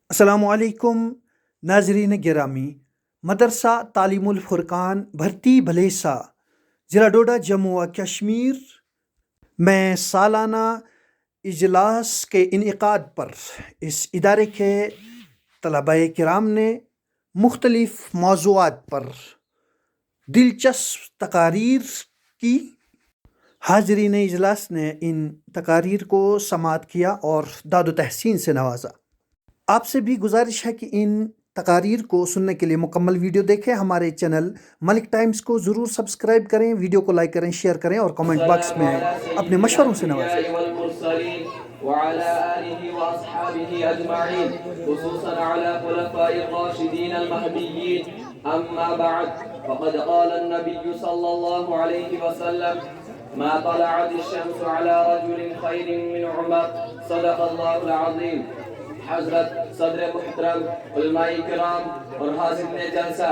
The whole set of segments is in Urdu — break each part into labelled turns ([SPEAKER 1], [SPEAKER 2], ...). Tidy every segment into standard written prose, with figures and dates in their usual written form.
[SPEAKER 1] السلام علیکم ناظرین گرامی۔ مدرسہ تعلیم الفرقان بھرتی بھلیسا ضلع ڈوڈا جموں و کشمیر میں سالانہ اجلاس کے انعقاد پر اس ادارے کے طلباء کرام نے مختلف موضوعات پر دلچسپ تقاریر کی۔ حاضرین اجلاس نے ان تقاریر کو سماعت کیا اور داد و تحسین سے نوازا۔ آپ سے بھی گزارش ہے کہ ان تقاریر کو سننے کے لیے مکمل ویڈیو دیکھیں۔ ہمارے چینل ملک ٹائمز کو ضرور سبسکرائب کریں، ویڈیو کو لائک کریں، شیئر کریں اور کمنٹ باکس میں اپنے مشوروں سے نوازیں۔
[SPEAKER 2] وعلى آله وأصحابه أجمعين خصوصا على خلفاء الراشدين المهديين أما بعد فقد قال النبي صلى الله عليه وسلم ما طلعت الشمس على رجل خير من عمر صدق الله العظيم۔ حضرت صدر محترم علماء کرام اور حاضرین جلسہ،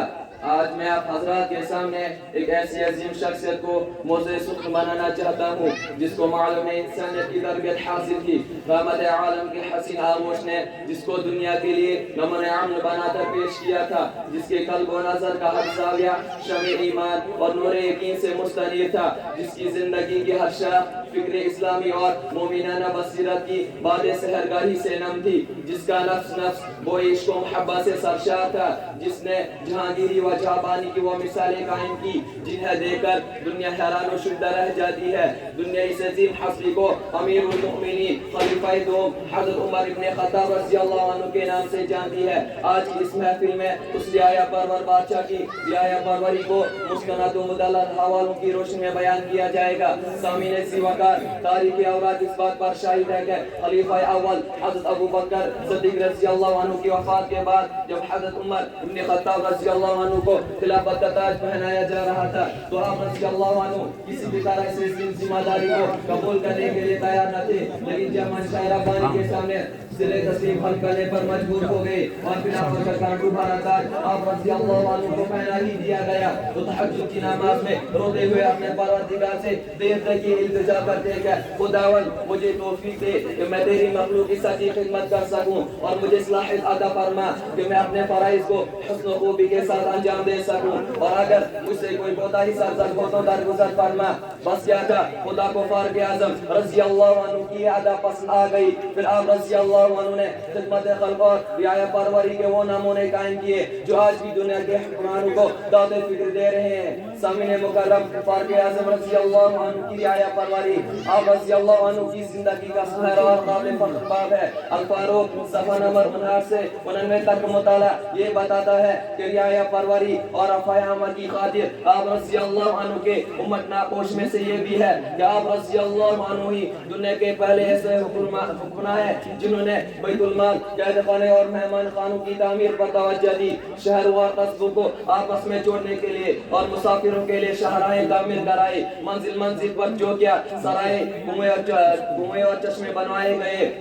[SPEAKER 2] آج میں آپ حضرات کے سامنے ایک ایسی عظیم شخصیت کو موضوع سخن بنانا چاہتا ہوں جس کو معلوم انسانیت کی تربیت حاصل کی، رحمت عالم کے حسین آغوش نے جس کو دنیا کے لیے نمونۂ عمل بنا کر پیش کیا تھا، جس کے قلب و نظر کا ہر زاویہ شمع ایمان اور نور یقین سے مستنیر تھا، جس کی زندگی کی ہر شاخ فکر اسلامی اور مومنانہ بصیرت کی باد سحرگاہی سے نم تھی، جس کا نفس وہ عشق و محبت سے سرشار تھا، جس نے جہانگیری و جہاں کی وہ مثالیں قائم کی جنہیں دیکھ کر دنیا حیران و شدہ رہ جاتی ہے۔ دنیا اس عظیم ہستی کو امیر المؤمنین خلیفہ دوم حضرت عمر ابن خطاب رضی اللہ عنہ کے نام سے جانتی ہے۔ آج کی اس محفل میں اس رعایا پرور بادشاہ کی رعایا پروری کو مستند و مدلل حوالوں کی روشنی میں بیان کیا جائے گا۔ سامعین سی وقار، تاریخی اوراق اس بات پر شاہد ہے کہ خلیفہ اول حضرت ابو بکر صدیق رضی اللہ عنہ کی وفات کے بعد جب حضرت عمر ابن خطاب رضی اللہ عنہ کو خلافت کا تاج پہنایا جا رہا تھا تو آپ رضی اللہ عنہ کسی بھی طرح سے اس ذمہ داری کو قبول کرنے کے لیے تیار نہ تھے، لیکن جب منشاء ربانی کے سامنے سرے تسلیم حل کرنے پر مجبور ہو گئے اور خلافت کا کانٹو بھرا تاج آپ رضی اللہ عنہ کو پہنا ہی دیا گیا تو تہجد کی نماز میں روتے ہوئے اپنے پروردگار سے دیر تک یہ التجا کرتے کہ خداوند مجھے توفیق دے کہ میں تیری مخلوق کی سچی خدمت کر سکوں اور مجھے صلاحیت عطا فرما کہ میں اپنے فرائض کو حسن و خوبی کے ساتھ انجام دے سکوں، اور اگر مجھ سے کوئی کوتاہی سرزد ہو تو درگزر فرما۔ بس کیا تھا، خدا کو فاروق اعظم رضی اللہ عنہ کی ادا پسند آ گئی۔ پھر آپ رضی اللہ عنہ نے خدمت خلق اور رعایا پروری کے وہ نمونے قائم کیے جو آج بھی دنیا کے حکمرانوں کو داد فکر دے رہے ہیں۔ سامعین مکرم، فاروق اعظم رضی اللہ عنہ کی رعایا پروری آپ رضی اللہ عنہ کی زندگی کا سنہرا اور قابل فخر باب ہے۔ الفاروق صفحہ نمبر 59 سے 99 تک مطالعہ یہ بتاتا ہے کہ رعایا پروری اور رفع امت کی خاطر آپ رضی اللہ عنہ کے امت ناپوش میں سے یہ بھی ہے کہ آپ رضی اللہ عنہ ہی دنیا کے پہلے ایسے حکمراں ہیں جنہوں نے بیت المال، قید خانے اور مہمان خانوں کی تعمیر پر توجہ دی، شہر و قصبوں کو آپس میں جوڑنے کے لیے اور مسافروں کے لیے شاہراہیں تعمیر کرائی، منزل منزل پر چوکیاں، سرائے، کنویں اور چشمے بنوائے گئے۔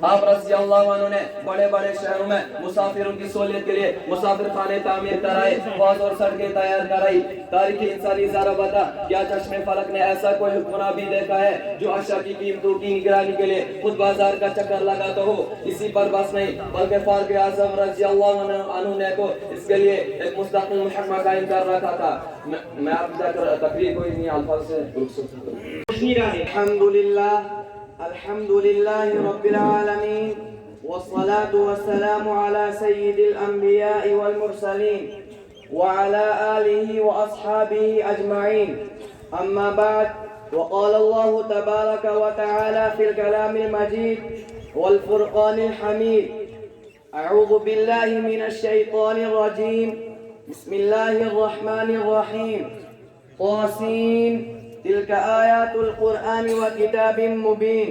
[SPEAKER 2] آپ رضی اللہ عنہ نے بڑے بڑے شہروں میں مسافروں کی سہولت کے لیے مسافر خانے تعمیر کرائے، حوض اور سڑکیں تیار کرائی۔ تاریخی انسانی ذرا بتا کیا چشمے فلک نے ایسا کوئی حکمراں بھی دیکھا ہے جو اشیاء کی قیمتوں کی نگرانی کے لیے خود بازار کا چکر لگاتا ہو؟ اسی پر بس نہیں بلکہ فاروق اعظم رضی اللہ عنہ نے تو اس کے لیے ایک مستقل محکمہ قائم کر رکھا تھا۔ میں آپ تقریر کو انہی الفاظ سے رک سکتا ہوں۔ الحمد لله رب العالمين والصلاة والسلام على سيد الأنبياء والمرسلين وعلى آله وأصحابه أجمعين، أما بعد، وقال الله تبارك وتعالى في الكلام المجيد والفرقان الحميد: أعوذ بالله من الشيطان الرجيم، بسم الله الرحمن الرحيم، طاسين تلك آيات القرآن وكتاب مبين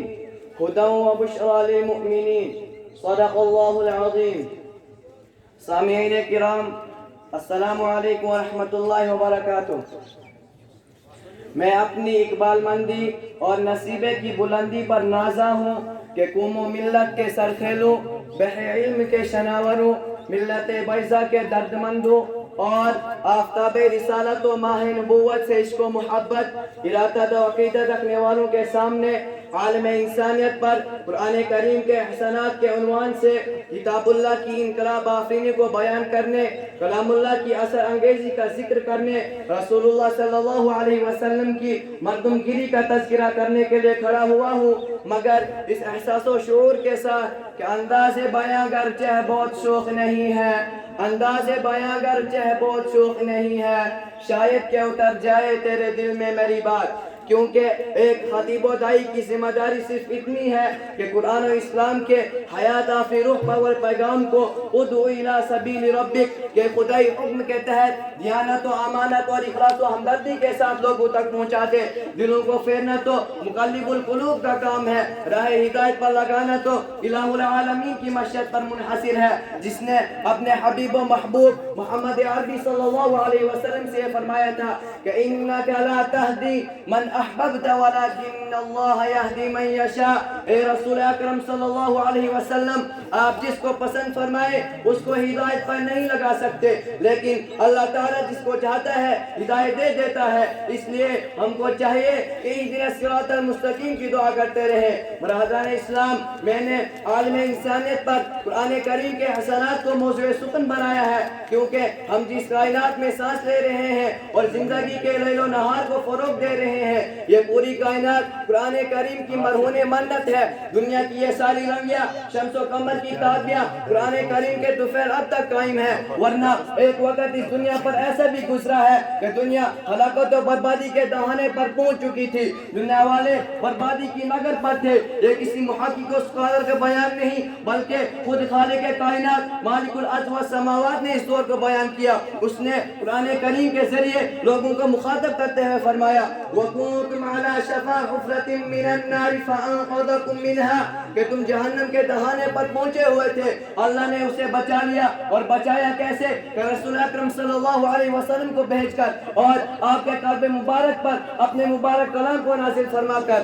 [SPEAKER 2] هدى وبشرى للمؤمنين، صدق اللہ العظیم۔ سامعین کرام، السلام علیکم ورحمۃ اللہ وبرکاتہ۔ میں اپنی اقبال مندی اور نصیبے کی بلندی پر نازا ہوں کہ قوم و ملت کے سرخیلو
[SPEAKER 3] بحر علم کے شناوروں، ملت بیضا کے دردمندوں اور آفتاب رسالت و ماہ نبوت سے عشق و محبت ارادت و عقیدت رکھنے والوں کے سامنے عالم انسانیت پر قرآن کریم کے احسانات کے عنوان سے کتاب اللہ کی انقلاب آفرینی کو بیان کرنے، کلام اللہ کی اثر انگیزی کا ذکر کرنے، رسول اللہ صلی اللہ علیہ وسلم کی مردم گیری کا تذکرہ کرنے کے لیے کھڑا ہوا ہوں، مگر اس احساس و شعور کے ساتھ کہ انداز بیاں گرچہ بہت شوق نہیں ہے، انداز بیاں گرچہ بہت شوق نہیں ہے، شاید کہ اتر جائے تیرے دل میں میری بات، کیونکہ ایک خطیب و دائی کی ذمہ داری صرف اتنی ہے کہ قرآن و اسلام کے حیات آفی روح پاور پیغام کو ادعو الی سبیل ربک کے خدائی حکم کے تحت دیانت و امانت اور اخلاص و ہمدردی کے ساتھ لوگوں تک پہنچا دے۔ دلوں کو پھیرنا تو مقلب القلوب کا کام ہے، راہ ہدایت پر لگانا تو الہ العالمین کی مشیت پر منحصر ہے، جس نے اپنے حبیب و محبوب محمد عربی صلی اللہ علیہ وسلم سے فرمایا تھا کہ انک لا تہدی من احببت ولکن اللہ یہدی من یشاء۔ اے رسول اکرم صلی اللہ علیہ وسلم، آپ جس کو پسند فرمائے اس کو ہدایت پر نہیں لگا سکتے، لیکن اللہ تعالیٰ جس کو چاہتا ہے ہدایت دے دیتا ہے۔ اس لیے ہم کو چاہیے کہ اہدنا الصراط المستقیم کی دعا کرتے رہیں۔ برادران اسلام، میں نے عالم انسانیت پر قرآن کریم کے حسنات کو موضوع سخن بنایا ہے، کیونکہ ہم جس کائنات میں سانس لے رہے ہیں اور زندگی کے لیل و نہار کو فروغ دے رہے ہیں، یہ پوری کائنات قرآن کریم کی مرہون منت ہے۔ دنیا کی یہ ساری رنگیاں، شمس و قمر کی تابیاں قرآن کریم کے طفیل اب تک قائم ہے، ورنہ ایک وقت اس دنیا پر ایسا بھی گزرا ہے کہ دنیا ہلاکت و بربادی کے دہانے پر پہنچ چکی تھی، دنیا والے بربادی کی نگر پر تھے۔ یہ کسی محقق و اسکالر کا بیان نہیں، بلکہ خود خالق کائنات مالک الارض والسماوات نے اس دور کو بیان کیا۔ اس نے قرآن کریم کے ذریعے لوگوں کو مخاطب کرتے ہوئے فرمایا وَكُنْتُمْ عَلَى شَفَا حُفْرَةٍ مِّنَ النَّارِ فَأَنْقَذَكُم مِّنْهَا، کہ تم جہنم کے دہانے پر پہنچے ہوئے تھے، اللہ نے اسے بچا لیا۔ اور بچایا کیسے؟ کہ رسول اکرم صلی اللہ علیہ وسلم کو بھیج کر اور آپ کے قلب مبارک پر اپنے مبارک کلام کو نازل فرما کر۔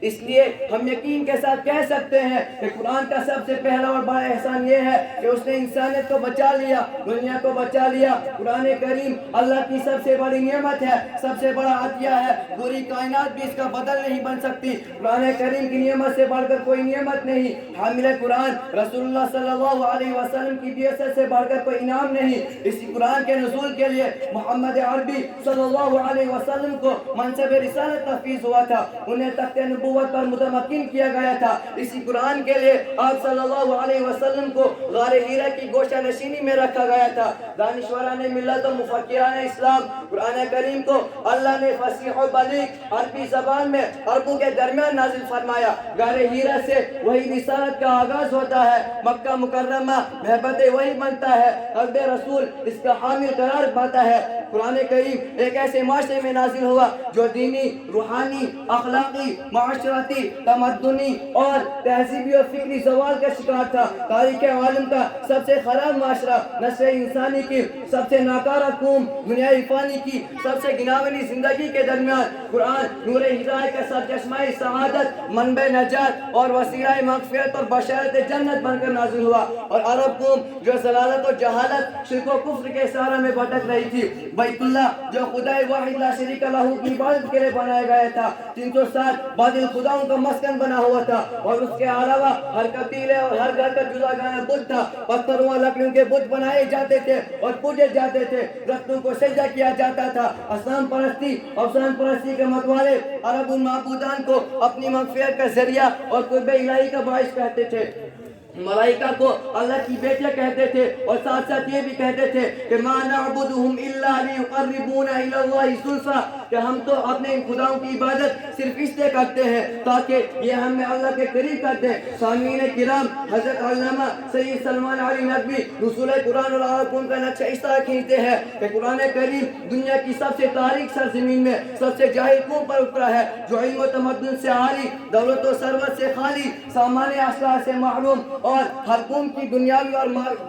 [SPEAKER 3] اس لیے ہم یقین کے ساتھ کہہ سکتے ہیں کہ قرآن کا سب سے پہلا اور بڑا احسان یہ ہے کہ اس نے انسانیت کو بچا لیا، دنیا کو بچا لیا۔ قرآن کریم اللہ کی سب سے بڑی نعمت ہے، سب سے بڑا عطیہ ہے، پوری کائنات بھی اس کا بدل نہیں بن سکتی۔ قرآن کریم کی نعمت سے بڑھ کر کوئی نعمت نہیں، حامل قرآن رسول اللہ صلی اللہ علیہ وسلم کی بعثت سے بڑھ کر کوئی انعام نہیں۔ اسی قرآن کے نزول کے لیے محمد عربی صلی اللہ علیہ وسلم کو منصب رسالت تحفیظ ہوا تھا، انہیں تخت نبوت پر متمکن کیا گیا تھا۔ اسی قرآن کے لیے آپ صلی اللہ علیہ وسلم کو غار حرا کی گوشہ نشینی میں رکھا گیا تھا۔ دانشوران ملت و مفکران اسلام، قرآن کریم کو اللہ نے فصیح و بلیغ عربی زبان میں عربوں کے درمیان نازل فرمایا۔ غار حرا سے وہی رسالت کا آغاز ہوتا ہے، مکہ مکرمہ محبت وہی بنتا ہے، قلب رسول اس کا حامل قرار پاتا ہے۔ قرآن کریم ایک ایسے معاشرے میں نازل ہوا جو دینی، روحانی، اخلاقی، معاشرتی، تمدنی اور تہذیبی اور فکری زوال کا شکار تھا۔ تاریخ عالم کا سب سے خراب معاشرہ، نسل انسانی کی سب سے ناکارہ قوم، دنیائی فانی کی سب سے گناوانی زندگی کے درمیان قرآن نور ہدایت کا سرچشمہ سعادت، منبع نجات اور وسیلہ مغفرت اور بشارت جنت بن کر نازل ہوا۔ اور عرب قوم جو ضلالت و جہالت، شرک و کفر کے سہارا میں بھٹک رہی تھی، بیت اللہ جو خدائے واحد لا شریک لہ کی عبادت کے لیے بنایا گیا تھا، 360 باطل خداؤں کا مسکن بنا ہوا تھا، اور اس کے علاوہ ہر قبیلے اور ہر گھر کا جداگانہ بت تھا، پتھروں اور لکڑیوں کے بت بنائے جاتے تھے اور پوجے جاتے تھے، درختوں کو سجدہ کیا جاتا تھا۔ اصنام پرستی، افسان پرستی کے متوالے عرب ان معبودان کو اپنی مغفرت کا ذریعہ اور قرب الہی کا باعث کہتے تھے۔ ملائکہ کو اللہ کی بیٹیاں کہتے تھے، اور ساتھ ساتھ یہ بھی کہتے تھے کہ ما نعبدہم الا لیقربونا الی اللہ زلفیٰ، کہ ہم تو اپنے ان خداؤں کی عبادت صرف اس لیے کرتے ہیں تاکہ یہ ہمیں اللہ کے قریب کر دیں۔ سامعین کرام، حضرت علامہ سید سلمان علی ندوی رسول قرآن اور عرب کا نقشہ اس طرح کھینچتے ہیں کہ قرآن کریم دنیا کی سب سے تاریک سرزمین میں سب سے جاہل قوم پر اترا ہے، جو علم و تمدن سے عاری، دولت و ثروت سے خالی، سامان اسلحہ سے محروم اور ہر قوم کی دنیاوی اور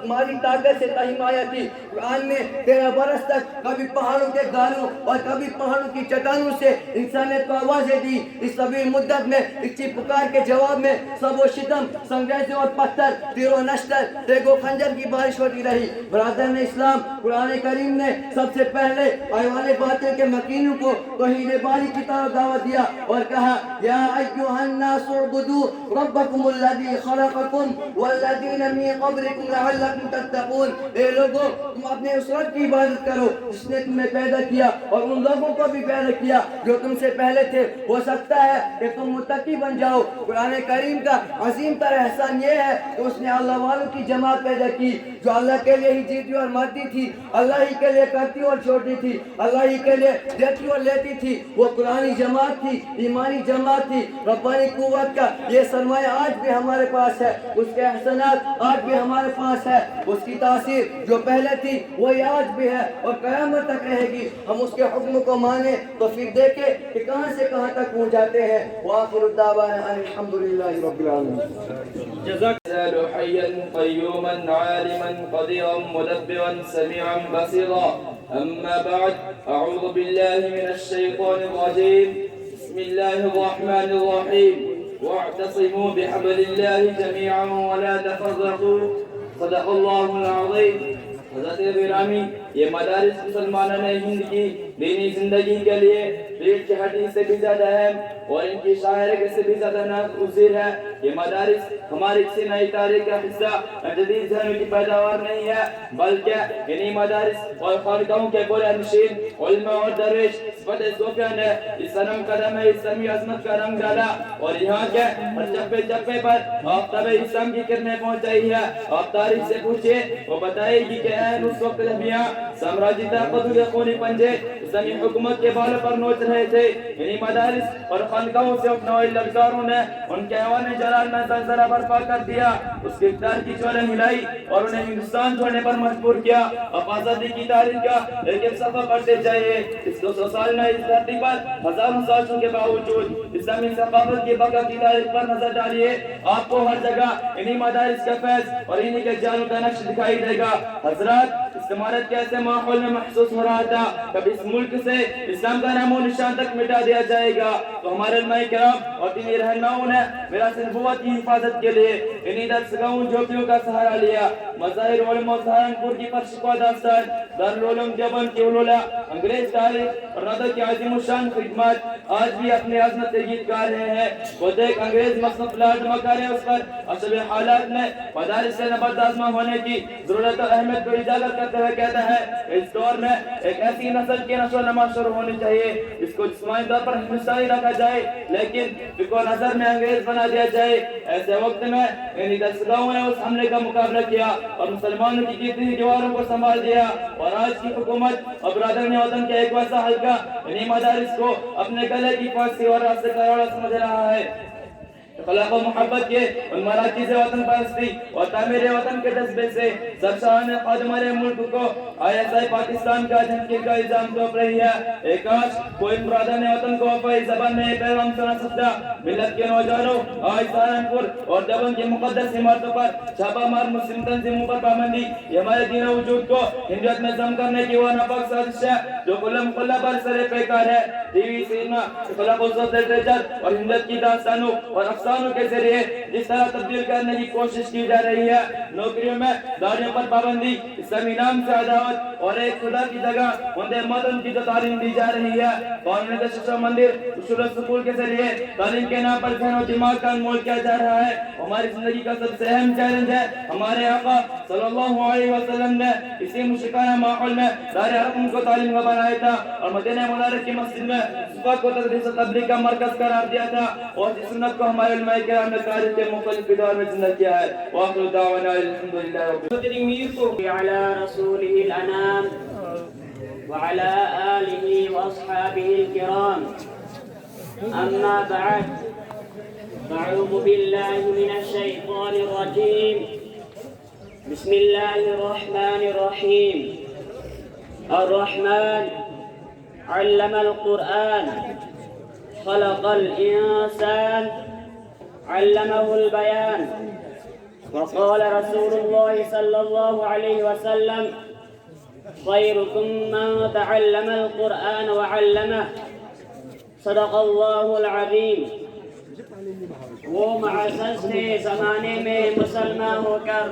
[SPEAKER 3] مالی طاقت سے تحمایہ تھی۔ قرآن نے 13 برس تک کبھی پہاڑوں کے گاروں اور کبھی پہاڑوں کی چٹانوں سے انسانیت کو آوازیں دی. اس طویل مدت میں اچھی پکار کے جواب میں سب و شتم، سنگریزے اور پتھر، تیر و نشتر، تیگ و خنجر کی بارش ہوتی رہی. برادران اسلام، قرآن کریم نے سب سے پہلے ایوان باطل کے مکینوں کو توحید باری کی طرف دعوت دیا اور کہا یا ایھا الناس اعبدوا ربکم الذی خلقکم والذین من قبلکم لعلکم تتقون. اے لوگو، تم اپنے اس رب کی عبادت کرو جس نے تمہیں پیدا کیا اور ان لوگوں کو بھی پیدا کیا جو تم سے پہلے تھے. ہو سکتا ہے کہ تم متقی بن جاؤ. قرآن کریم کا عظیم تر احسان یہ ہے کہ اس نے اللہ والوں کی جماعت پیدا کی جو اللہ کے لیے ہی جیتی اور مرتی تھی، اللہ ہی کے لیے کرتی اور چھوڑتی تھی، اللہ ہی کے لیے دیتی اور لیتی تھی. وہ قرآنی جماعت تھی، ایمانی جماعت تھی. ربانی قوت کا یہ سرمایہ آج بھی ہمارے پاس ہے، اس کے احسانات آج بھی ہمارے پاس ہے. اس کی تاثیر جو پہلے تھی وہی آج بھی ہے اور قیامت تک رہے گی. ہم اس کے حکم کو مانیں تو پھر دیکھیں کہ کہاں سے کہاں تک پہنچ جاتے ہیں. وآخر الدعوانا ان الحمدللہ رب العالمین.
[SPEAKER 2] جزاك الله حيا قيوما عالما قديرا مدبرا سميعا بصيرا. أما بعد، أعوذ بالله من الشيطان الرجيم. بسم الله الرحمن الرحيم. واعتصموا بحبل الله جميعا ولا تفرقوا. صدق الله العظيم. حضرت گرامی، یہ مدارس مسلمانوں نے ہند کی دینی زندگی کے لیے ریڑھ کی ہڈی سے بھی زیادہ اہم اور ان کی شاعری سے بھی زیادہ ناگزیر ہے. یہ مدارس ہماری کسی نئی تاریخ کا حصہ یا جدید ذہنوں کی پیداوار نہیں ہے، بلکہ انہی مدارس اور خانقاہوں کے بلند نشین علماء اور درویش صفت صوفیہ نے اس نرم قدم میں اسلامی عظمت کا رنگ ڈالا اور یہاں کے ہر چپے چپے پر آفتاب اسلام کی کرنیں پہنچائی ہے. آپ تاریخ سے پوچھئے، وہ بتائے گی کہ اہل اس وقت جب سامراجی طاقتوں کے خونی پنجے اسلامی حکومت کے بالوں پر نوچ رہے تھے، انہی مدارس اور خانقاہوں سے اٹھنے والے للکاروں نے ان کے ایوان جلال میں زلزلہ برپا کر دیا. اس کے اقتدار کی چولیں ہلائی اور انہیں ہندوستان چھوڑنے پر مجبور کیا. اب آزادی کی تاریخ کا ایک ایک صفحہ پڑھتے جائیے. اس 200 سال میں اس دھرتی پر ہزاروں سازشوں کے باوجود اسلامی ثقافت کی بقا کی تاریخ پر نظر ڈالیے. آپ کو ہر جگہ انہی مدارس کا فیض اور انہی کے جانوں کا نقش دکھائی دے گا. حضرات، اس عمارت کے ایسے ماحول میں محسوس ہو رہا تھا کب اس ملک سے اسلام کا نام و نشان تک مٹا دیا جائے گا. تو ہمارے علماء کرام اور دینی رہنماؤں نے میراث نبوت کی حفاظت کے لیے انہی درسگاہوں جھوپڑیوں کا سہارا لیا. مظاہر علماء سہارنپور کی پرشکوا داستان، دارالعلوم دیوبند کی علولا، انگریز تاریخ اور نادر کی عظیم الشان خدمات آج بھی اپنی عظمت سے گیت گا رہے ہیں. وہ دیکھ انگریز مصنف لازمہ کرے اس پر اشب حالات میں مدارس سے نبردازمہ ہونے کی ضرورت و اہمیت کو اجاگر کرتے ہوئے کہتا ہے کہ اس دور میں ایک ایسی نسل کی نشو و نما شروع ہونی چاہیے جس کو جسمانی طور پر ہندوستانی رکھا جائے لیکن فکر و نظر میں انگریز بنا دیا جائے. ایسے وقت میں انہی درسگاہوں نے اس حملے کا مقابلہ کیا اور مسلمانوں کی کتنی دیواروں کو سنبھال دیا. اور آج کی حکومت اور برادران وطن کے ایک ویسا حلقہ انہی مدارس کو اپنے گلے کی پھانسی اور راستے کا روڑا سمجھ رہا ہے. اخلاق و محبت کے ان مراکز وطن پرستی اور تعمیر وطن کے جذبے سے سرشان خادمار ملک کو ISI پاکستان کا جھنکے کا الزام توپ رہی ہے. ایک آج کوئی برادران وطن کو اپنی زبان میں پیغام سنا سکتا. ملت کے نوجوانوں، آج سہارنپور اور دیوبند کی مقدس عمارتوں پر چھاپا مار مسلم تنظیموں پر پابندی یہ ہمارے دین و وجود کو ہندویت میں ضم کرنے کی وہ ناپاک سازش ہے جو کلہ برسر پیکار ہے. ٹی وی سینما، اخلاق و لٹریچر اور ہندویت کی داستانوں اور افسانوں کے ذریعے جس طرح تبدیل کرنے کی کوشش کی جا رہی ہے. نوکریوں میں داڑھیوں پر پابندی، اسلامی نام سے عداوت اور ایک خدا کی جگہ وندے ماترم کی جو تعلیم دی جا رہی ہے. قانونی تشدد مندر اصول و سکول کے ذریعے تعلیم کے نام پر ذہن و دماغ کا انمول کیا جا رہا ہے. ہماری زندگی کا سب سے اہم چیلنج ہے. ہمارے آقا صلی اللہ علیہ وسلم نے اسی مشرکانہ ماحول میں دار حرم کو تعلیم کا بنایا تھا اور مدینہ منورہ کی مسجد میں صبح کو تدریس و تبلیغ کا مرکز قرار دیا تھا اور اس سنت کو ہمارے علماء کرام نے تاریخ کے مختلف ادوار میں زندہ کیا ہے. وآخر دعوانا الحمدللہ رب العالمین.
[SPEAKER 4] على رسوله الأنام وعلى آله وأصحابه الكرام. أما بعد، فأعوذ بالله من الشيطان الرجيم. بسم الله الرحمن الرحيم. الرحمن علم القرآن خلق الإنسان علمه البيان. وقال رسول الله صلى الله عليه وسلم: خيركم من تعلم القرآن وعلمه صدق اللہ العظیم. وہ معزز تھے زمانے میں مسلمان ہو کر،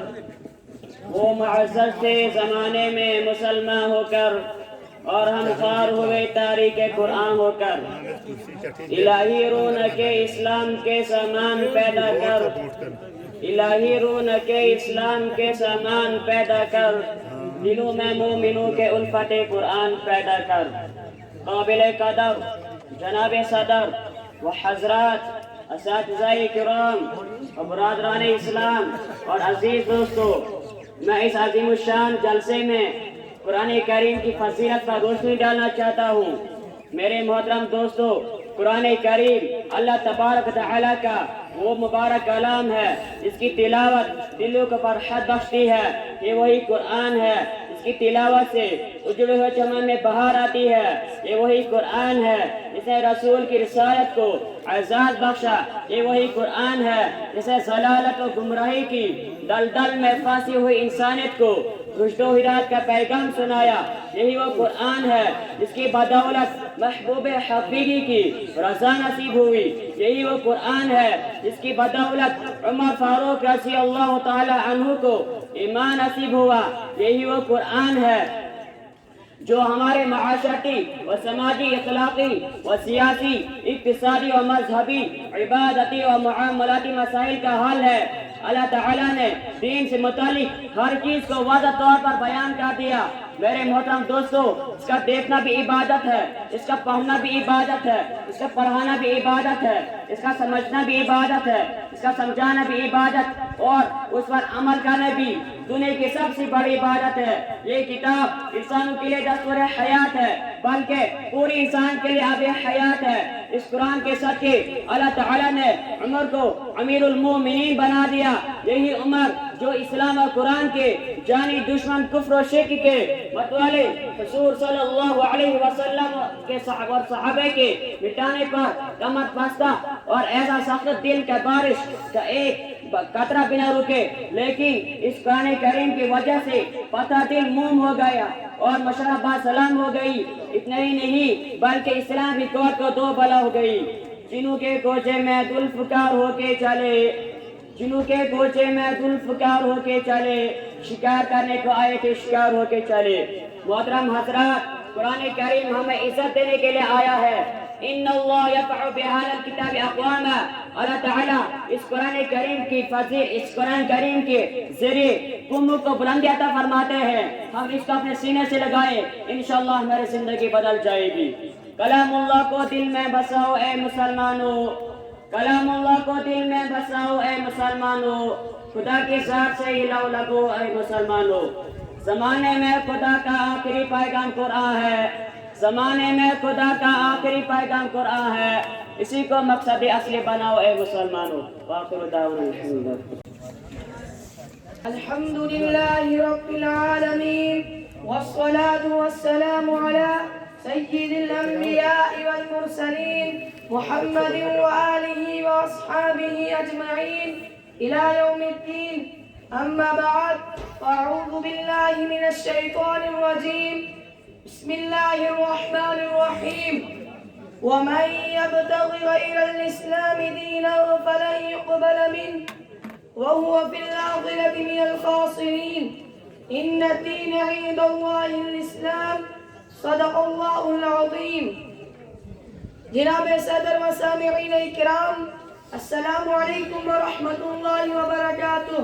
[SPEAKER 4] وہ معزز تھے زمانے میں مسلمان ہو کر، اور ہم خوار ہوئے تاریخ قرآن ہو کر. الہی رونق اسلام کے سامان پیدا کر، الہی رونق اسلام کے سامان پیدا کر، دلوں میں مومنوں کے الفت قرآن پیدا کر. قابل قدر جناب صدر و حضرات، اساتذہ کرام اور برادران اسلام اور عزیز دوستو، میں اس عظیم الشان جلسے میں قرآن کریم کی فضیلت پر روشنی ڈالنا چاہتا ہوں. میرے محترم دوستو، قرآن کریم اللہ تبارک و تعالیٰ کا وہ مبارک کلام ہے جس کی تلاوت دلوں کو فرحت بخشتی ہے. یہ وہی قرآن ہے جس کی تلاوت سے اجڑے ہوئے چمن میں بہار آتی ہے. یہ وہی قرآن ہے جس نے رسول کی رسالت کو اعزاز بخشا. یہ وہی قرآن ہے جس نے ضلالت و گمراہی کی دلدل میں پھنسی ہوئی انسانیت کو رشد و ہدایت کا پیغام سنایا. یہی وہ قرآن ہے جس کی بدولت محبوب حقیقی کی رضا نصیب ہوئی. یہی وہ قرآن ہے جس کی بدولت عمر فاروق رضی اللہ تعالی عنہ کو ایمان نصیب ہوا. یہی وہ قرآن ہے جو ہمارے معاشرتی و سماجی، اخلاقی و سیاسی، اقتصادی و مذہبی، عبادتی و معاملاتی مسائل کا حل ہے. اللہ تعالیٰ نے دین سے متعلق ہر چیز کو واضح طور پر بیان کر دیا. میرے محترم دوستو، اس کا دیکھنا بھی عبادت ہے، اس کا پڑھنا بھی عبادت ہے، اس کا پڑھانا بھی عبادت ہے، اس کا سمجھنا بھی عبادت ہے، اس کا سمجھانا بھی عبادت، اور اس پر عمل کرنا بھی دنیا کی سب سے بڑی عبادت ہے. یہ کتاب انسانوں کے لیے دستور حیات ہے، بلکہ پوری انسان کے لیے آب حیات ہے. اس قرآن کے صدقے اللہ تعالیٰ نے عمر کو امیر المومنین بنا دیا. یہی عمر جو اسلام اور قرآن کے جانی دشمن کفر و شرک کے متوالے حضور صلی اللہ علیہ وسلم کے صحابہ کے مٹانے پر کمر بستہ اور ایسا سخت دل کا بارش کا ایک قطرہ بھی نہ رکے. لیکن اس قرآن کریم کی وجہ سے پتہ دل موم ہو گیا اور مشرب سلام ہو گئی. اتنا ہی نہیں بلکہ اسلامی قوت کو دو بلا ہو گئی. جنوں کے کوچے میں ذوالفقار ہو کے چلے، جنوں کے کوچے میں ذوالفقار ہو کے چلے، شکار کرنے کو آئے تھے شکار ہو کے چلے. محترم حضرات، قرآن کریم ہمیں عزت دینے کے لیے آیا ہے. ان اللہ یرفع بہذا الکتاب اقواما. اللہ تعالیٰ اس قرآن کریم کی فضیلت، اس قرآن کریم کے ذریعے قوموں کو بلندی عطا فرماتے ہیں. ہم اس کو اپنے سینے سے لگائے، انشاءاللہ ہماری زندگی بدل جائے گی. کلام اللہ کو دل میں بساؤ اے مسلمانوں، کلام اللہ کو دل میں بساؤ اے مسلمانوں، خدا کی ذات سے ہلاؤ لگو اے مسلمانوں. زمانے میں خدا کا آخری پیغام قرآن ہے، زمانے میں خدا کا آخری پیغام قرآن ہے. اسی کو مقصد اصلی بناؤ اے مسلمانوں. وآخر دعوانا
[SPEAKER 5] الحمد لله رب العالمين، والصلاة والسلام على سيد الأنبياء والمرسلين محمد وآله وأصحابه أجمعين إلى يوم الدين. أما بعد، أعوذ بالله من الشيطان الرجيم. بسم الله الرحمن الرحيم. ومن يبتغ غير الإسلام دينا فلن يقبل منه وهو في الآخرة من الخاسرين. إن الدين عند الله الإسلام. صدق اللہ العظیم. جناب صدر و سامعین اکرام، السلام علیکم ورحمۃ اللہ وبرکاتہ.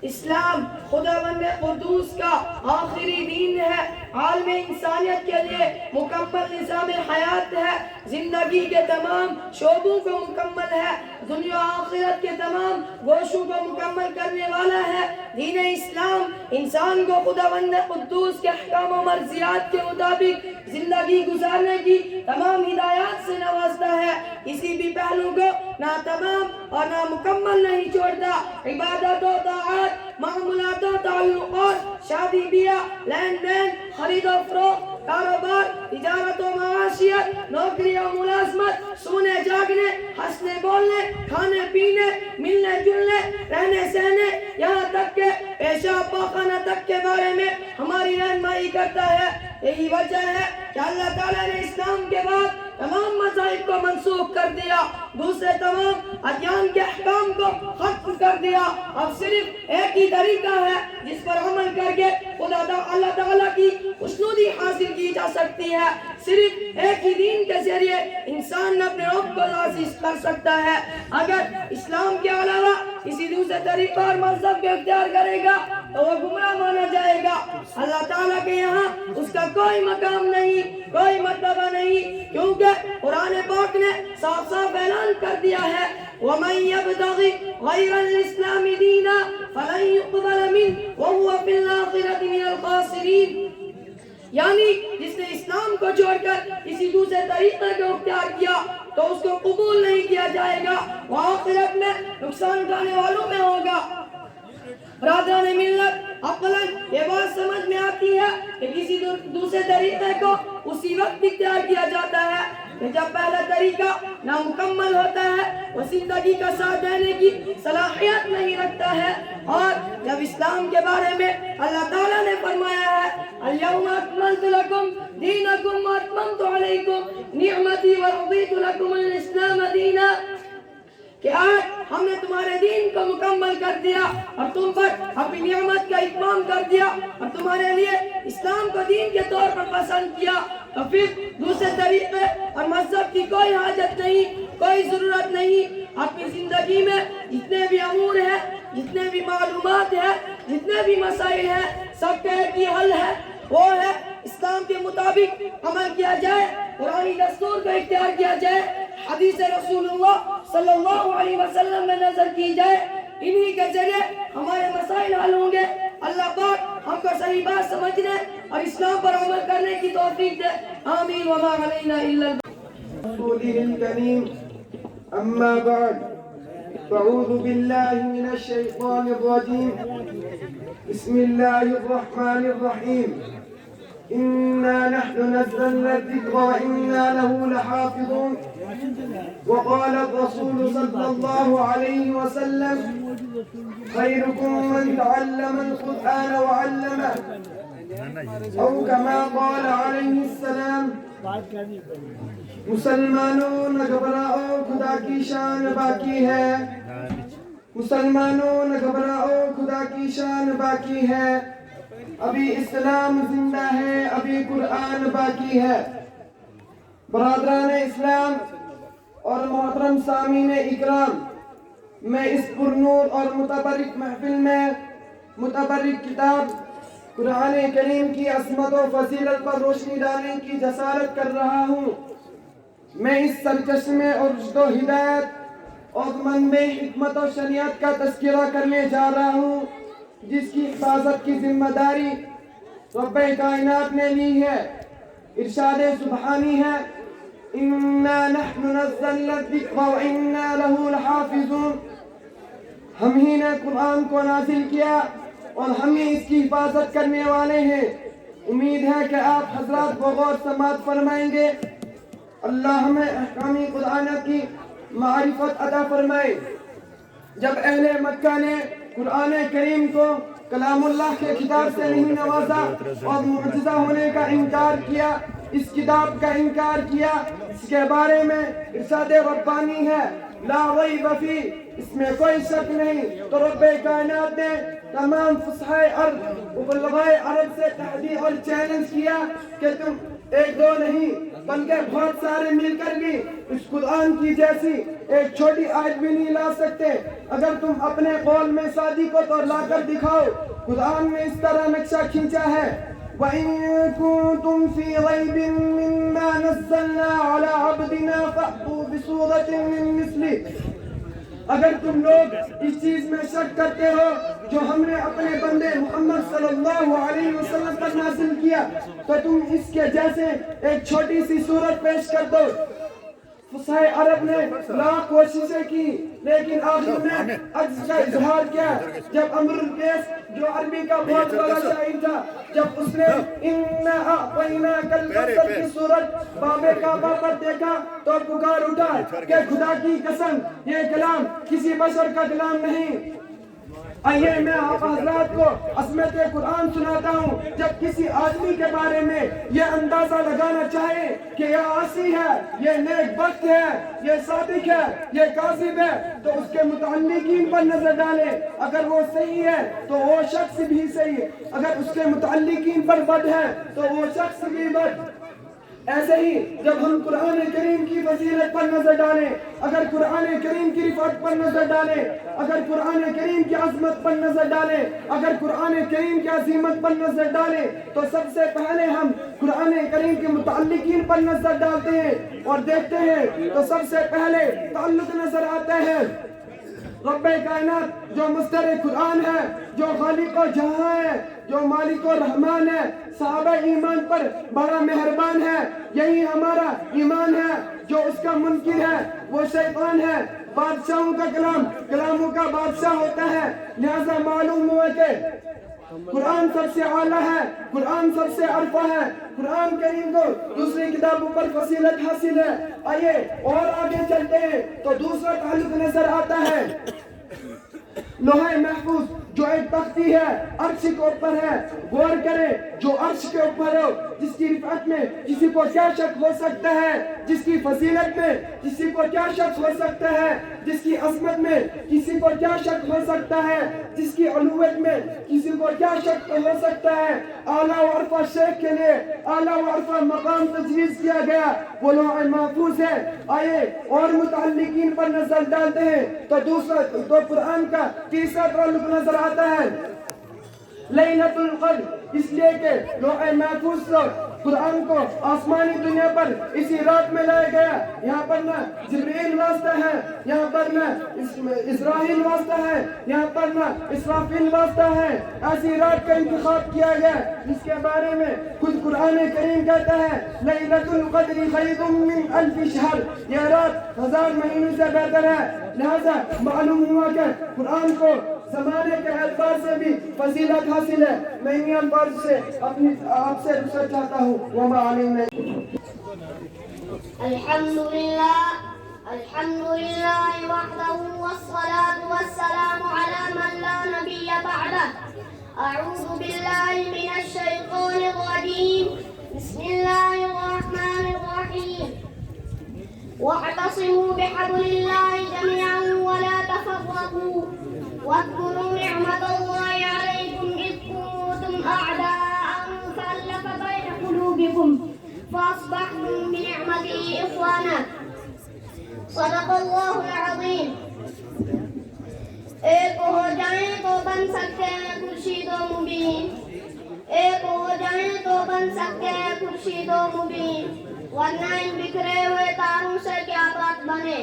[SPEAKER 5] اسلام خداوند قدوس کا آخری دین ہے، عالم انسانیت کے لیے مکمل نظام حیات ہے، زندگی کے تمام شعبوں کو مکمل ہے، دنیا آخرت کے تمام گوشوں کو مکمل کرنے والا ہے. دین اسلام انسان کو خداوند قدوس کے احکام و مرضیات کے مطابق زندگی گزارنے کی تمام ہدایات سے نوازتا ہے. کسی بھی پہلو کو نہ تمام اور نہ مکمل نہیں چھوڑتا. عبادت و طاعات، معاملات و تعلقات، شادی بیاہ، لین دین، خرید و فروخت، کاروبار، تجارت و معاشیت، نوکری و ملازمت، سونے جاگنے، ہنسنے بولنے، کھانے پینے، ملنے جلنے، رہنے سہنے، یہاں تک کہ پیشاب پاخانہ تک کے بارے میں ہماری رہنمائی کرتا ہے. یہی وجہ ہے کہ اللہ تعالیٰ نے اسلام کے بعد تمام مذاہب کو منسوخ کر دیا, دوسرے تمام ادیان کے احکام کو ختم کر دیا. اب صرف ایک ہی طریقہ ہے جس پر عمل کر کے اللہ تعالیٰ کی خوشنودی حاصل کی جا سکتی ہے. صرف ایک ہی دین کے ذریعے انسان اپنے رب کو راضی کر سکتا ہے. اگر اسلام کے علاوہ کسی دوسرے طریقہ اور مذہب کے اختیار کرے گا تو وہ گمراہ مانا جائے گا. اللہ تعالیٰ کے یہاں اس کا کوئی مقام نہیں, کوئی مرتبہ نہیں, کیونکہ قرآن پاک نے صاف صاف اعلان کر دیا ہے وَمَن يَبْتَغِ غَيْرَ الْإِسْلَامِ دِينًا فَلَن يُقْبَلَ مِنْهُ وَهُوَ فِي الْآخِرَةِ مِنَ الْخَاسِرِينَ. یعنی جس نے اسلام کو چھوڑ کر کسی دوسرے طریقے کو اختیار کیا تو اس کو قبول نہیں کیا جائے گا, وہ آخرت میں نقصان اٹھانے والوں میں ہوگا. برادران ملت, عقلاً یہ بات سمجھ میں آتی ہے کہ کسی دوسرے طریقے کو اسی وقت اختیار کیا جاتا ہے کہ جب پہلا طریقہ نامکمل ہوتا ہے, وہ زندگی کا ساتھ دینے کی صلاحیت نہیں رکھتا ہے. اور جب اسلام کے بارے میں اللہ تعالیٰ نے فرمایا ہے اليوم اکملت لکم دینکم واتممت علیکم نعمتی ورضیت لکم الاسلام دینا, کہ آج ہم نے تمہارے دین کو مکمل کر دیا اور تم پر اپنی نعمت کا اتمام کر دیا اور تمہارے لیے اسلام کو دین کے طور پر پسند کیا. تو پھر دوسرے طریقے اور مذہب کی کوئی حاجت نہیں, کوئی ضرورت نہیں. اپنی زندگی میں جتنے بھی امور ہیں, جتنے بھی معلومات ہیں, جتنے بھی مسائل ہیں, سب کا ایک ہی حل ہے, وہ ہے اسلام کے مطابق عمل کیا جائے, قرآنی دستور کو اختیار کیا جائے, حدیث رسول اللہ صلی اللہ علیہ وسلم میں نظر کی جائے. انہی کے ذریعے ہمارے مسائل حل ہوں گے. اللہ پاک ہم کو صحیح بات سمجھنے اور اسلام پر عمل کرنے کی توفیق دے. آمین. وما علینا الا
[SPEAKER 6] رسوله الكريم. أما بعد فأعوذ بالله من الشيطان الرجيم. بسم الله الرحمن الرحيم. إنا نحن نزلنا الذكر وإنا له لحافظون. وقال الرسول صلى الله عليه وسلم خيركم من تعلم القرآن وعلمه, أو كما قال عليه السلام. مسلمانوں نہ گھبراؤ خدا کی شان باقی ہے, مسلمانوں نہ گھبراؤ خدا کی شان باقی ہے. ابھی اسلام زندہ ہے, ابھی قرآن باقی ہے. برادران اسلام اور محترم سامعین اکرام, میں اس پرنور اور متبرک محفل میں متبرک کتاب قرآن کریم کی عظمت و فضیلت پر روشنی ڈالنے کی جسارت کر رہا ہوں. میں اس سرچشمے اور رشد و ہدایت اور منبع حکمت و شریعت کا تذکرہ کرنے جا رہا ہوں, جس کی حفاظت کی ذمہ داری رب کائنات نے لی ہے. ارشاد سبحانی ہے اِنَّا نَحْنُ نَزَّلْنَا الذِّكْرَ وَإِنَّا لَهُ لَحَافِظُونَ. ہم ہی نے قرآن کو نازل کیا اور ہم ہی اس کی حفاظت کرنے والے ہیں. امید ہے کہ آپ حضرات غور سماعت فرمائیں گے. اللہ ہمیں احکام قرآن کی معرفت عطا فرمائے. جب اہل مکہ نے قرآن کریم کو کلام اللہ کے کتاب سے نہیں نوازا اور معجزہ ہونے کا انکار کیا, اس کتاب کا انکار کیا, اس کے بارے میں ارشاد ربانی ہے لا ریب فی, اس میں کوئی شک نہیں. تو رب کائنات نے تمام فصحائے عرب و بلغائے عرب سے تحدید اور چیلنج کیا کہ تم ایک دو نہیں بلکہ بہت سارے مل کر بھی اس قرآن کی جیسی ایک چھوٹی آیت بھی نہیں لا سکتے. اگر تم اپنے قول میں سادی کو تو لا کر دکھاؤ. قرآن میں اس طرح نقشہ کھینچا ہے وَإِن كُنتُمْ فِي رَيْبٍ مِّمَّا نَزَّلْنَا عَلَىٰ عَبْدِنَا فَأْتُوا بِسُورَةٍ مِّن مِّثْلِهِ. اگر تم لوگ اس چیز میں شک کرتے ہو جو ہم نے اپنے بندے محمد صلی اللہ علیہ وسلم پر نازل کیا, تو تم اس کے جیسے ایک چھوٹی سی صورت پیش کر دو. فصحائے عرب نے لاکھ کوششیں کی لیکن آخر میں عجز کا اظہار کیا. جب امر القیس جو عربی کا بہت بڑا شاعر تھا, جب اس نے اِنَّا أَعْطَيْنَاكَ الْكَوْثَرَ کی صورت باب کعبہ پر دیکھا تو پکار اٹھا کہ خدا کی قسم یہ کلام کسی بشر کا کلام نہیں. آئیے میں آپ حضرات آپ کو عظمت قرآن سناتا ہوں. جب کسی آدمی کے بارے میں یہ اندازہ لگانا چاہے کہ یہ عاصی ہے, یہ نیک بخت ہے, یہ صادق ہے, یہ کاذب ہے, تو اس کے متعلقین پر نظر ڈالیں. اگر وہ صحیح ہے تو وہ شخص بھی صحیح ہے, اگر اس کے متعلقین پر بد ہے تو وہ شخص بھی بد. ایسے ہی جب ہم قرآن کریم کی فضیلت پر نظر ڈالیں, اگر قرآن کریم کی رفعت پر نظر ڈالیں, اگر قرآن کریم کی عظمت پر نظر ڈالیں, اگر قرآن کریم کی عظیمت پر نظر ڈالیں, تو سب سے پہلے ہم قرآن کریم کے متعلقین پر نظر ڈالتے ہیں اور دیکھتے ہیں تو سب سے پہلے تعلق نظر آتا ہے رب کائنات جو مصدر قرآن ہے, جو خالق و جہاں ہے, جو مالک و رحمان ہے, صحابہ ایمان پر بڑا مہربان ہے. یہی ہمارا ایمان ہے. جو اس کا منکر ہے وہ شیطان ہے. بادشاہوں کا کلام کلاموں کا بادشاہ ہوتا ہے. لہذا معلوم ہوا کہ قرآن سب سے اعلیٰ ہے, قرآن سب سے عرفہ ہے. قرآن کریم کو دوسری کتابوں پر فضیلت حاصل ہے. آئیے اور آگے چلتے ہیں تو دوسرا تعلق نظر آتا ہے لوح محفوظ جو ایک تختی ہے, عرش کے اوپر ہے. غور کریں, جو عرش کے اوپر ہو, جس کی رفعت میں کسی کو کیا شک ہو سکتا ہے, جس کی فضیلت میں کسی کو کیا شک ہو سکتا ہے, جس کی عظمت میں کسی کو کیا شک ہو سکتا ہے, جس کی علویت میں کسی کو کیا شک ہو سکتا ہے. اعلیٰ و عرفہ شیخ کے لیے اعلیٰ و عرفہ مقام تجویز کیا گیا, وہ لوح محفوظ ہے. آئے اور متعلقین پر نظر ڈالتے ہیں تو قرآن کا تیسرا تعلق نظر آتا ہے لیلۃ القدر. اس لیے کہ لوح محفوظ قرآن کو آسمانی دنیا پر اسی رات میں لایا گیا. یہاں پر نہ جبرائیل واسطہ ہے, یہاں پر نہ اسرائیل واسطہ ہے, یہاں پر نہ اسرافیل واسطہ ہے. ایسی رات کا انتخاب کیا گیا جس کے بارے میں خود قرآن کریم کہتا ہے لیلۃ القدر خیر من الف شہر. یہ رات 1000 مہینوں سے بہتر ہے. لہذا معلوم ہوا کہ قرآن کو زمانے کے اعتبار سے بھی فضیلت حاصل ہے. میں انہی الفاظ سے آپ سے رخصت چاہتا ہوں. وما علینا
[SPEAKER 7] الحمد لله وحده والصلاة والسلام على من لا نبي بعده. أعوذ بالله من الشيطان الرجيم. بسم الله الرحمن الرحيم. واعتصموا بحبل الله جميعا ولا تفرقوا واذكروا نعمة الله عليكم إذ كنتم أعداء فألف بين قلوبكم فأصبحتم بنعمته إخوانا. صدق الله العظيم. ایک ہو جائیں تو بن سکتے ہیں خورشید و مبین, ایک ہو جائیں تو بن سکتے ہیں خورشید و مبین, ورنہ ان بکھرے ہوئے تاروں سے کیا بات بنے.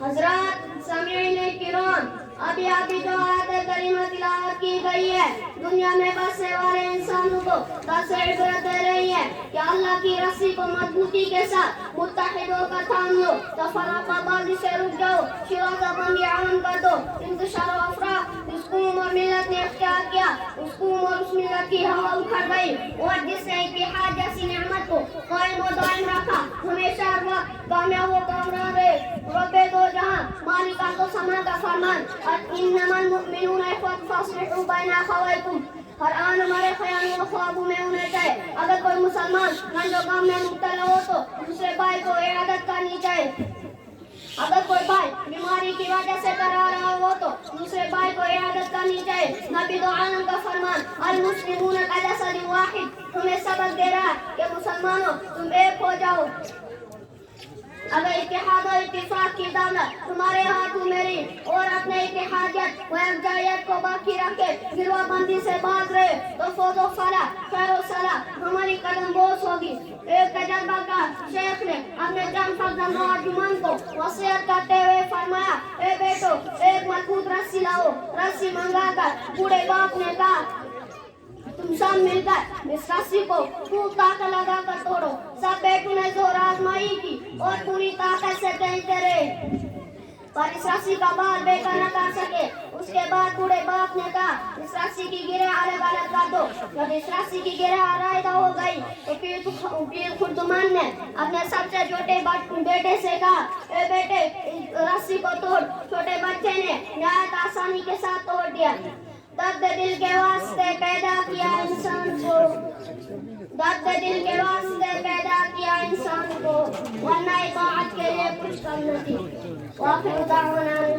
[SPEAKER 7] حضرات سامعین کرام, ابھی جو آیت کریمہ تلاوت کی گئی ہے دنیا میں بسنے والے انسانوں کو درس عبرت دے رہی ہے کہ اللہ کی رسی کو مضبوطی کے ساتھ متحد ہو کر تھام لو, تفرقہ بازی سے رک جاؤ, شراکہ بندی عام کر دو. انتشار و افراح جس قوم اور ملت نے اختیار کیا اس قوم اور اس ملت کی ہوا اکھڑ گئی, اور جس نے اتحاد جیسی نعمت کو قائم و دائم رکھا ہمیشہ ہر وقت کامیاب و کامران رہے. رب دو جہاں مالک تو سما کا فرمان انما المؤمنون اخوة فاصلحوا بین اخویکم. ہر آن ہمارے خیالوں و خوابوں میں ہونا چاہیے. اگر کوئی مسلمان رنج و غم میں مبتلا ہو تو دوسرے بھائی کو اعادت کرنی چاہیے. اگر کوئی بھائی بیماری کی وجہ سے کرا رہا ہو تو دوسرے بھائی کو اعادت کرنی چاہیے. نبی دو عالم کا فرمان المسلمون کجسد واحد ہمیں سبق دے رہا ہے کہ مسلمانوں تم ایک ہو جاؤ. اگر اتحاد و اتفاق کی دولت تمہارے ہاتھوں میں رہی اور اپنے اتحادیت و یکجاہیت کو باقی رکھے گروہ بندی سے باز رہے تو فوز و فلاح خیر و صلاح ہماری قدم بوس ہوگی. ایک تجربہ کار شیخ نے اپنے جان فرزند نوجوان کو وصیت کرتے ہوئے فرمایا اے بیٹو ایک مضبوط رسی لاؤ. رسی منگا کر بوڑھے باپ نے کہا تم سب مل کر اس رسی کو خوب طاقت لگا کر توڑو. سب بیٹوں نے زور آزمائی کی اور پوری طاقت سے کھینچتے رہے پر اس رسی کا بال بیکار نہ کر سکے. اس کے بعد بوڑھے باپ نے کہا اس رسی کی گرہ الگ الگ کر دو. جب اس رسی کی گرہ علیحدہ ہو گئی تو پیر خردمان نے اپنے سب سے چھوٹے بیٹے سے کہا اے بیٹے اس رسی کو توڑ. چھوٹے بچے نے نہایت آسانی کے ساتھ توڑ دیا. درد دل کے واسطے پیدا کیا انسان کو، درد دل کے واسطے پیدا کیا انسان کو، ورنہ اطاعت کے لیے کچھ کم نہیں۔ وآخر دعوانا